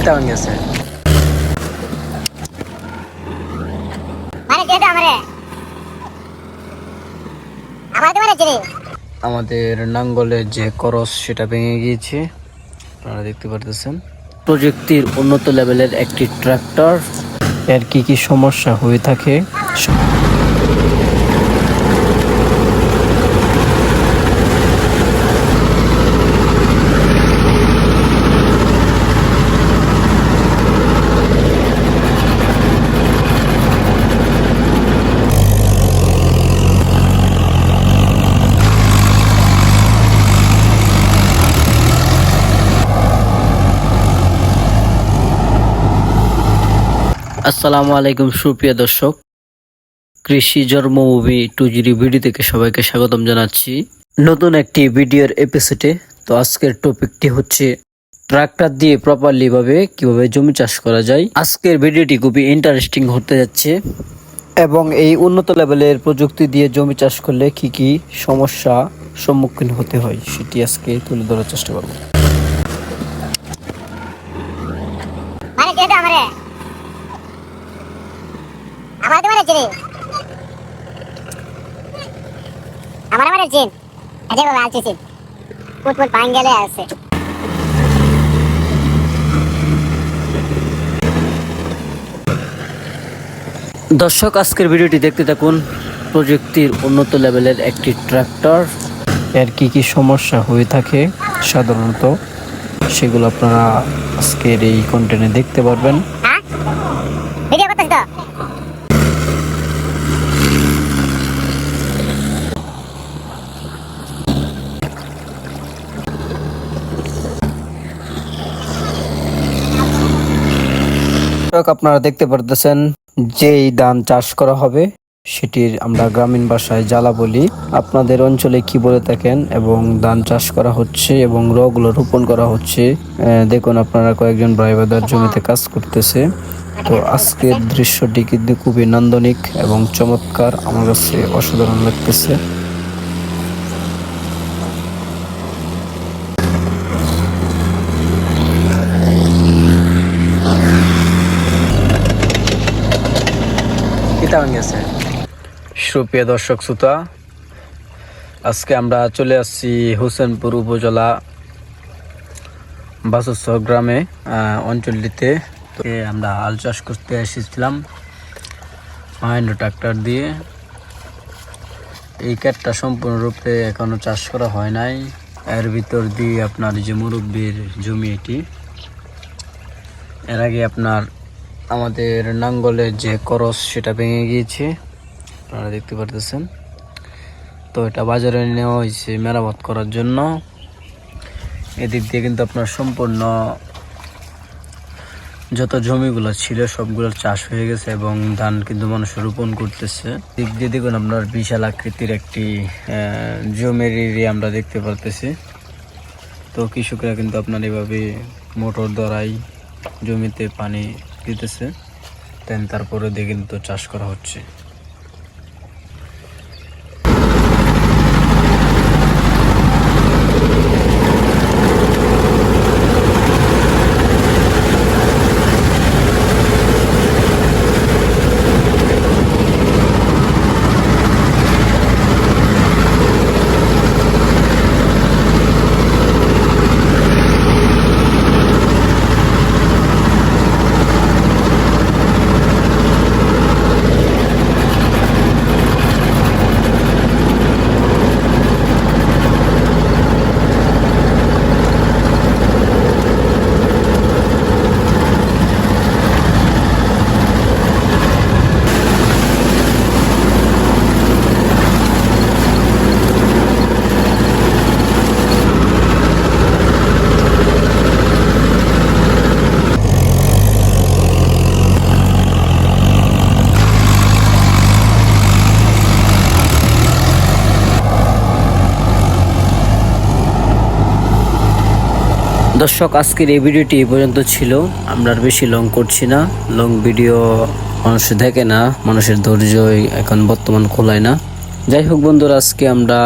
কিতা ভাঙি আছে আমাদের নাঙ্গলের যে করস সেটা ভেঙে গিয়েছে, আপনারা দেখতে পারতেছেন। প্রযুক্তির উন্নত লেভেলের একটি ট্রাক্টর, এর কি কি সমস্যা হয়ে থাকে আসসালামু আলাইকুম সুপ্রিয় দর্শক, কৃষি জন্ম মুভি 2 ভিডিও থেকে সবাইকে স্বাগতম জানাচ্ছি নতুন একটি ভিডিওর এপিসোডে। তো আজকের টপিকটি হচ্ছে ট্রাক্টর দিয়ে প্রপারলি ভাবে কিভাবে জমি চাষ করা যায়। আজকের ভিডিওটি খুবই ইন্টারেস্টিং হতে যাচ্ছে এবং এই উন্নত লেভেলের প্রযুক্তি দিয়ে জমি চাষ করলে কি কি সমস্যা সম্মুখীন হতে হয় সেটি আজকে তুলে ধরার চেষ্টা করব। দর্শক, আজকের ভিডিওটি দেখতে থাকুন। প্রযুক্তির উন্নত লেভেলের একটি ট্রাক্টর, এর কি কি সমস্যা হয়ে থাকে সাধারণত সেগুলো আপনারা আজকের এই কন্টেন্টে দেখতে পারবেন। আপনারা দেখতে পারতেছেন যেই ধান চাষ করা হবে সেটির আমরা গ্রামীণ ভাষায় জ্বালা বলি, আপনাদের অঞ্চলে কি বলে থাকেন, এবং ধান চাষ করা হচ্ছে এবং রগুলো রোপণ করা হচ্ছে। দেখুন আপনারা কয়েকজন ভাই ব্রাদার জমিতে কাজ করতেছে। তো আজকের দৃশ্যটি কিন্তু খুবই নান্দনিক এবং চমৎকার, আমার কাছে অসাধারণ লাগতেছে। সুপ্রিয় দর্শক শ্রোতা, আজকে আমরা চলে আসছি হোসেনপুর উপজেলা বাসুসর গ্রামে অঞ্চলটিতে। আমরা হাল চাষ করতে এসেছিলাম মাহেন্দ্র ট্রাক্টর দিয়ে। এই ক্ষেতটা সম্পূর্ণরূপে এখনো চাষ করা হয় নাই। এর ভিতর দিয়ে আপনার যে মুরব্বির জমি এটি, এর আগে আপনার আমাদের নাঙ্গলের যে করস সেটা ভেঙে গিয়েছে, আপনারা দেখতে পারতেছেন। তো এটা বাজারে নেওয়া হয়েছে মেরামত করার জন্য। এদিক দিয়ে কিন্তু আপনার সম্পূর্ণ যত জমিগুলো ছিল সবগুলো চাষ হয়ে গেছে এবং ধান কিন্তু মানুষ রোপণ করতেছে। দিক দিয়ে দেখুন আপনার বিশাল আকৃতির একটি জমির এরিয়া আমরা দেখতে পারতেছি। তো কৃষকরা কিন্তু আপনার এভাবে মোটর দ্বারাই জমিতে পানি দিতেছে, তারপরে দিয়ে কিন্তু চাষ করা হচ্ছে। দর্শক, আজকের এই ভিডিওটি এই পর্যন্ত ছিল। আমরা আর বেশি লং করছি না। লং ভিডিও মানুষ দেখে না, মানুষের ধৈর্য এখন বর্তমান খোলায় না। যাই হোক বন্ধুরা, আজকে আমরা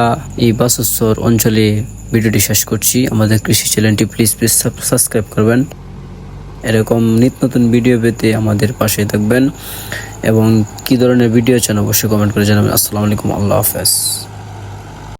এই বাসুসর অঞ্চলে ভিডিওটি শেষ করছি। আমাদের কৃষি চ্যানেলটি প্লিজ সাবস্ক্রাইব করবেন। এরকম নিত্য নতুন ভিডিও পেতে আমাদের পাশে থাকবেন এবং কি ধরনের ভিডিও চান অবশ্যই কমেন্ট করে জানাবেন। আসসালামু আলাইকুম, আল্লাহ হাফেজ।